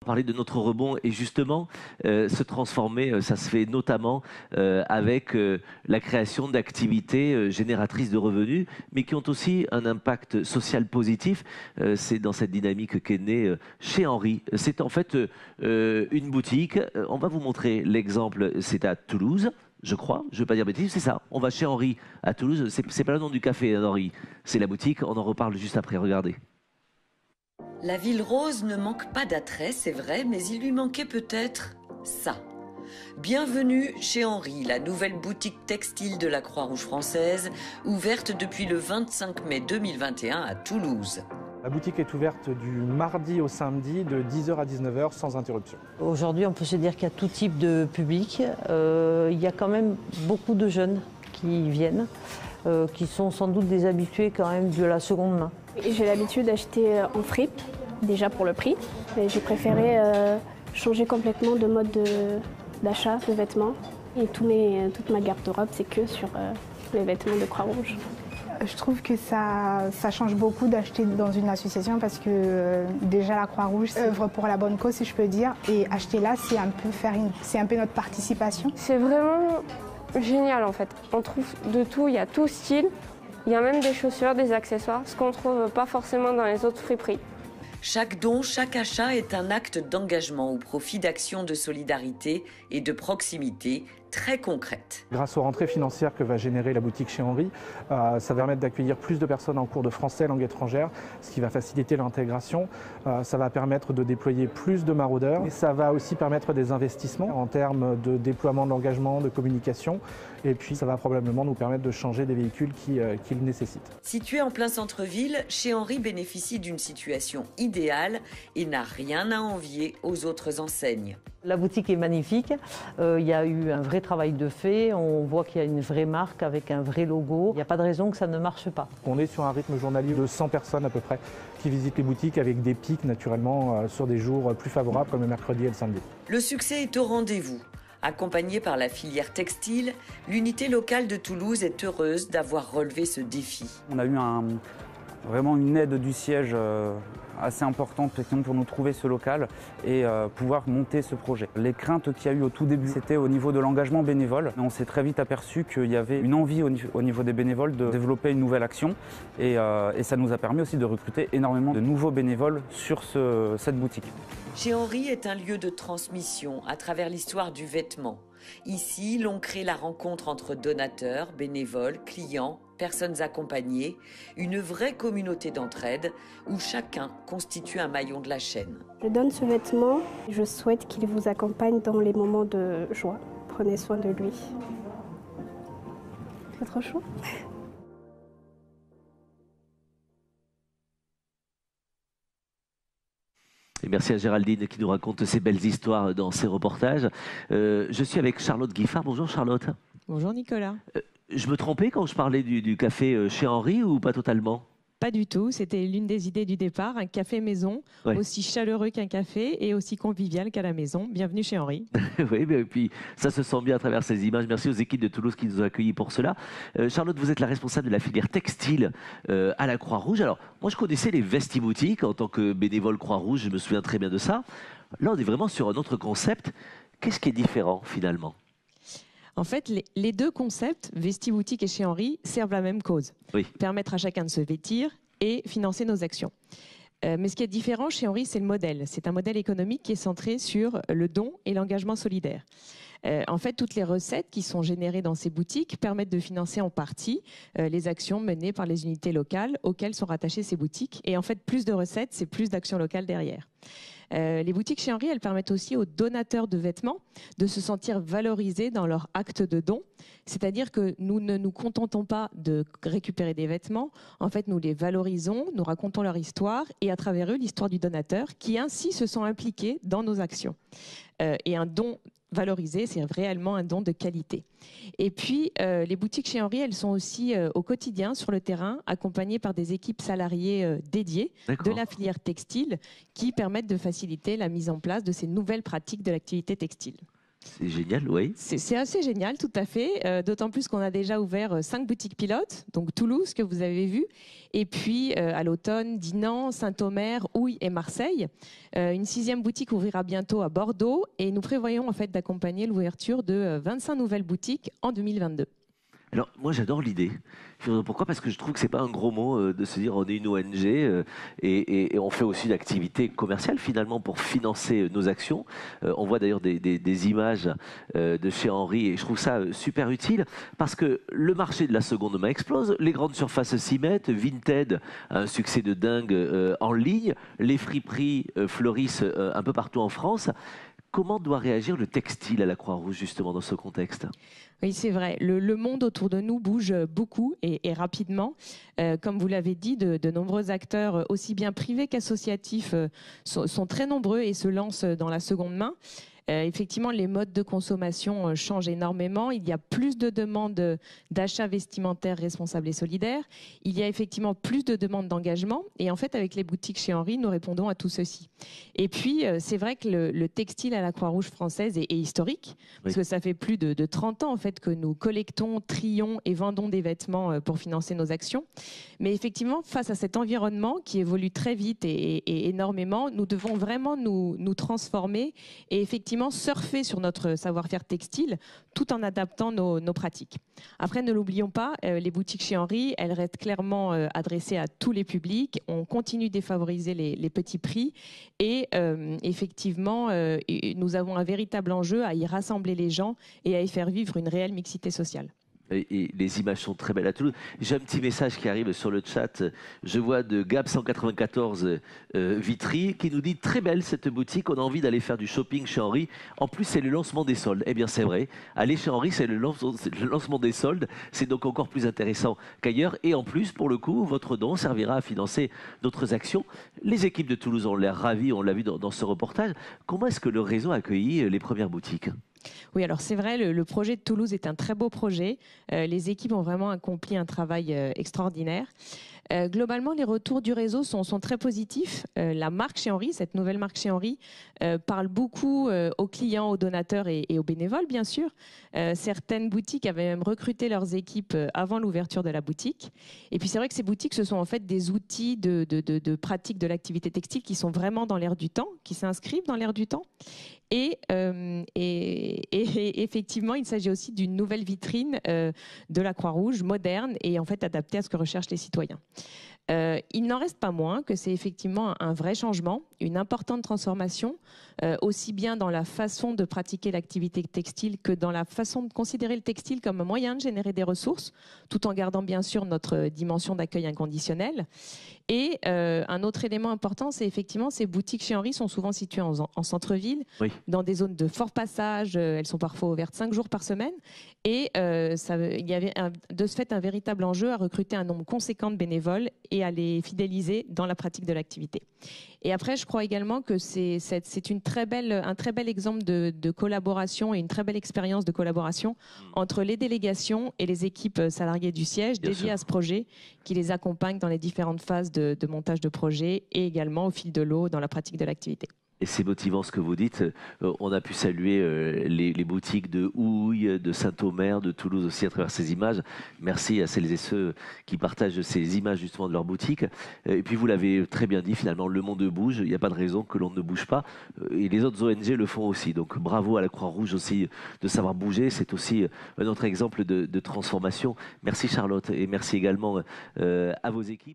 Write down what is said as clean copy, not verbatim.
Parler de notre rebond et justement se transformer, ça se fait notamment avec la création d'activités génératrices de revenus, mais qui ont aussi un impact social positif. C'est dans cette dynamique qu'est née chez Henri. C'est en fait une boutique. On va vous montrer l'exemple. C'est à Toulouse. Je crois, je ne veux pas dire bêtise, c'est ça. On va chez Henri à Toulouse. C'est pas le nom du café, hein, Henri. C'est la boutique. On en reparle juste après. Regardez. La ville rose ne manque pas d'attrait, c'est vrai, mais il lui manquait peut-être ça. Bienvenue chez Henri, la nouvelle boutique textile de la Croix-Rouge française, ouverte depuis le 25 mai 2021 à Toulouse. La boutique est ouverte du mardi au samedi de 10h à 19h sans interruption. Aujourd'hui, on peut se dire qu'il y a tout type de public. Il y a quand même beaucoup de jeunes qui viennent, qui sont sans doute des habitués quand même de la seconde main. J'ai l'habitude d'acheter en fripe, déjà pour le prix, mais j'ai préféré changer complètement de mode d'achat de vêtements. Et toute ma garde-robe, c'est que sur les vêtements de Croix-Rouge. Je trouve que ça change beaucoup d'acheter dans une association parce que déjà la Croix-Rouge œuvre pour la bonne cause, si je peux dire, et acheter là, c'est un peu notre participation. C'est vraiment génial en fait. On trouve de tout, il y a tout style. Il y a même des chaussures, des accessoires, ce qu'on ne trouve pas forcément dans les autres friperies. Chaque don, chaque achat est un acte d'engagement au profit d'actions de solidarité et de proximité très concrètes. Grâce aux rentrées financières que va générer la boutique chez Henri, ça va permettre d'accueillir plus de personnes en cours de français langue étrangère, ce qui va faciliter l'intégration. Ça va permettre de déployer plus de maraudeurs et ça va aussi permettre des investissements en termes de déploiement de l'engagement, de communication. Et puis ça va probablement nous permettre de changer des véhicules qui le nécessitent. Situé en plein centre-ville, chez Henri bénéficie d'une situation idéale et n'a rien à envier aux autres enseignes. La boutique est magnifique, il y a eu un vrai travail de fait, on voit qu'il y a une vraie marque avec un vrai logo. Il n'y a pas de raison que ça ne marche pas. On est sur un rythme journalier de 100 personnes à peu près qui visitent les boutiques avec des pics naturellement sur des jours plus favorables comme le mercredi et le samedi. Le succès est au rendez-vous. Accompagnée par la filière textile, l'unité locale de Toulouse est heureuse d'avoir relevé ce défi. On a eu vraiment une aide du siège assez importante pour nous trouver ce local et pouvoir monter ce projet. Les craintes qu'il y a eu au tout début, c'était au niveau de l'engagement bénévole. On s'est très vite aperçu qu'il y avait une envie au niveau des bénévoles de développer une nouvelle action et ça nous a permis aussi de recruter énormément de nouveaux bénévoles sur cette boutique. Chez Henri est un lieu de transmission à travers l'histoire du vêtement. Ici, l'on crée la rencontre entre donateurs, bénévoles, clients, personnes accompagnées, une vraie communauté d'entraide où chacun constitue un maillon de la chaîne. Je donne ce vêtement, je souhaite qu'il vous accompagne dans les moments de joie. Prenez soin de lui. C'est trop chaud. Et merci à Géraldine qui nous raconte ces belles histoires dans ses reportages. Je suis avec Charlotte Guiffard. Bonjour Charlotte. Bonjour Nicolas. Je me trompais quand je parlais du café chez Henri ou pas totalement? Pas du tout, c'était l'une des idées du départ, un café maison, Ouais. aussi chaleureux qu'un café et aussi convivial qu'à la maison. Bienvenue chez Henri. Oui, et puis ça se sent bien à travers ces images. Merci aux équipes de Toulouse qui nous ont accueillis pour cela. Charlotte, vous êtes la responsable de la filière textile à la Croix-Rouge. Alors, moi, je connaissais les vestiboutiques en tant que bénévole Croix-Rouge, je me souviens très bien de ça. Là, on est vraiment sur un autre concept. Qu'est-ce qui est différent finalement? En fait, les deux concepts, Vestiboutique et chez Henri, servent la même cause. Oui. Permettre à chacun de se vêtir et financer nos actions. Mais ce qui est différent chez Henri, c'est le modèle. C'est un modèle économique qui est centré sur le don et l'engagement solidaire. En fait, toutes les recettes qui sont générées dans ces boutiques permettent de financer en partie les actions menées par les unités locales auxquelles sont rattachées ces boutiques. Et en fait, plus de recettes, c'est plus d'actions locales derrière. Les boutiques chez Henri, elles permettent aussi aux donateurs de vêtements de se sentir valorisés dans leur acte de don. C'est-à-dire que nous ne nous contentons pas de récupérer des vêtements. En fait, nous les valorisons, nous racontons leur histoire et à travers eux, l'histoire du donateur qui ainsi se sont impliqués dans nos actions. Et un don valorisé, c'est réellement un don de qualité. Et puis, les boutiques chez Henri, elles sont aussi au quotidien sur le terrain, accompagnées par des équipes salariées dédiées de la filière textile qui permettent de faciliter la mise en place de ces nouvelles pratiques de l'activité textile. C'est génial, oui. C'est assez génial, tout à fait. D'autant plus qu'on a déjà ouvert 5 boutiques pilotes, donc Toulouse, que vous avez vu, et puis à l'automne, Dinan, Saint-Omer, Houille et Marseille. Une 6e boutique ouvrira bientôt à Bordeaux, et nous prévoyons en fait d'accompagner l'ouverture de 25 nouvelles boutiques en 2022. Alors, moi, j'adore l'idée. Pourquoi? Parce que je trouve que c'est pas un gros mot de se dire on est une ONG et on fait aussi d'activités commerciales finalement pour financer nos actions. On voit d'ailleurs des images de chez Henri et je trouve ça super utile parce que le marché de la seconde main explose, les grandes surfaces s'y mettent, Vinted a un succès de dingue en ligne, les friperies fleurissent un peu partout en France. Comment doit réagir le textile à la Croix-Rouge justement dans ce contexte? Oui, c'est vrai. Le monde autour de nous bouge beaucoup et rapidement. Comme vous l'avez dit, de nombreux acteurs, aussi bien privés qu'associatifs, sont très nombreux et se lancent dans la seconde main. Effectivement, les modes de consommation changent énormément. Il y a plus de demandes d'achats vestimentaires responsables et solidaires. Il y a effectivement plus de demandes d'engagement. Et en fait, avec les boutiques chez Henri, nous répondons à tout ceci. Et puis, c'est vrai que le textile à la Croix-Rouge française est historique, parce que ça fait plus de 30 ans en fait que nous collectons, trions et vendons des vêtements pour financer nos actions. Mais effectivement, face à cet environnement qui évolue très vite et énormément, nous devons vraiment nous transformer et effectivement surfer sur notre savoir-faire textile tout en adaptant nos pratiques. Après, ne l'oublions pas, les boutiques chez Henri, elles restent clairement adressées à tous les publics. On continue de défavoriser les petits prix et effectivement, nous avons un véritable enjeu à y rassembler les gens et à y faire vivre une réelle mixité sociale. Et les images sont très belles à Toulouse. J'ai un petit message qui arrive sur le chat. Je vois de Gab 194 Vitry qui nous dit très belle cette boutique. On a envie d'aller faire du shopping chez Henri. En plus, c'est le lancement des soldes. Eh bien, c'est vrai. Aller chez Henri, c'est le lancement des soldes. C'est donc encore plus intéressant qu'ailleurs. Et en plus, pour le coup, votre don servira à financer d'autres actions. Les équipes de Toulouse ont l'air ravies. On l'a vu dans ce reportage. Comment est-ce que le réseau a accueilli les premières boutiques ? Oui, alors c'est vrai, le projet de Toulouse est un très beau projet. Les équipes ont vraiment accompli un travail extraordinaire. Globalement, les retours du réseau sont très positifs. La marque chez Henri, cette nouvelle marque chez Henri, parle beaucoup aux clients, aux donateurs et aux bénévoles, bien sûr. Certaines boutiques avaient même recruté leurs équipes avant l'ouverture de la boutique. Et puis c'est vrai que ces boutiques, ce sont en fait des outils de pratique de l'activité textile qui sont vraiment dans l'air du temps, qui s'inscrivent dans l'air du temps. Et effectivement, il s'agit aussi d'une nouvelle vitrine de la Croix-Rouge, moderne et en fait adaptée à ce que recherchent les citoyens. Il n'en reste pas moins que c'est effectivement un vrai changement, une importante transformation, aussi bien dans la façon de pratiquer l'activité textile que dans la façon de considérer le textile comme un moyen de générer des ressources, tout en gardant bien sûr notre dimension d'accueil inconditionnel. Et un autre élément important, c'est effectivement ces boutiques chez Henri sont souvent situées en centre-ville, oui, dans des zones de fort passage. Elles sont parfois ouvertes 5 jours par semaine. Et il y avait de ce fait un véritable enjeu à recruter un nombre conséquent de bénévoles et à les fidéliser dans la pratique de l'activité. Et après, je crois également que c'est un très bel exemple de collaboration et une très belle expérience de collaboration entre les délégations et les équipes salariées du siège dédiées à ce projet, qui les accompagnent dans les différentes phases de montage de projet et également au fil de l'eau dans la pratique de l'activité. Et c'est motivant ce que vous dites. On a pu saluer les boutiques de Houille, de Saint-Omer, de Toulouse aussi à travers ces images. Merci à celles et ceux qui partagent ces images justement de leurs boutiques. Et puis vous l'avez très bien dit, finalement, le monde bouge. Il n'y a pas de raison que l'on ne bouge pas. Et les autres ONG le font aussi. Donc bravo à la Croix-Rouge aussi de savoir bouger. C'est aussi un autre exemple de transformation. Merci Charlotte et merci également à vos équipes.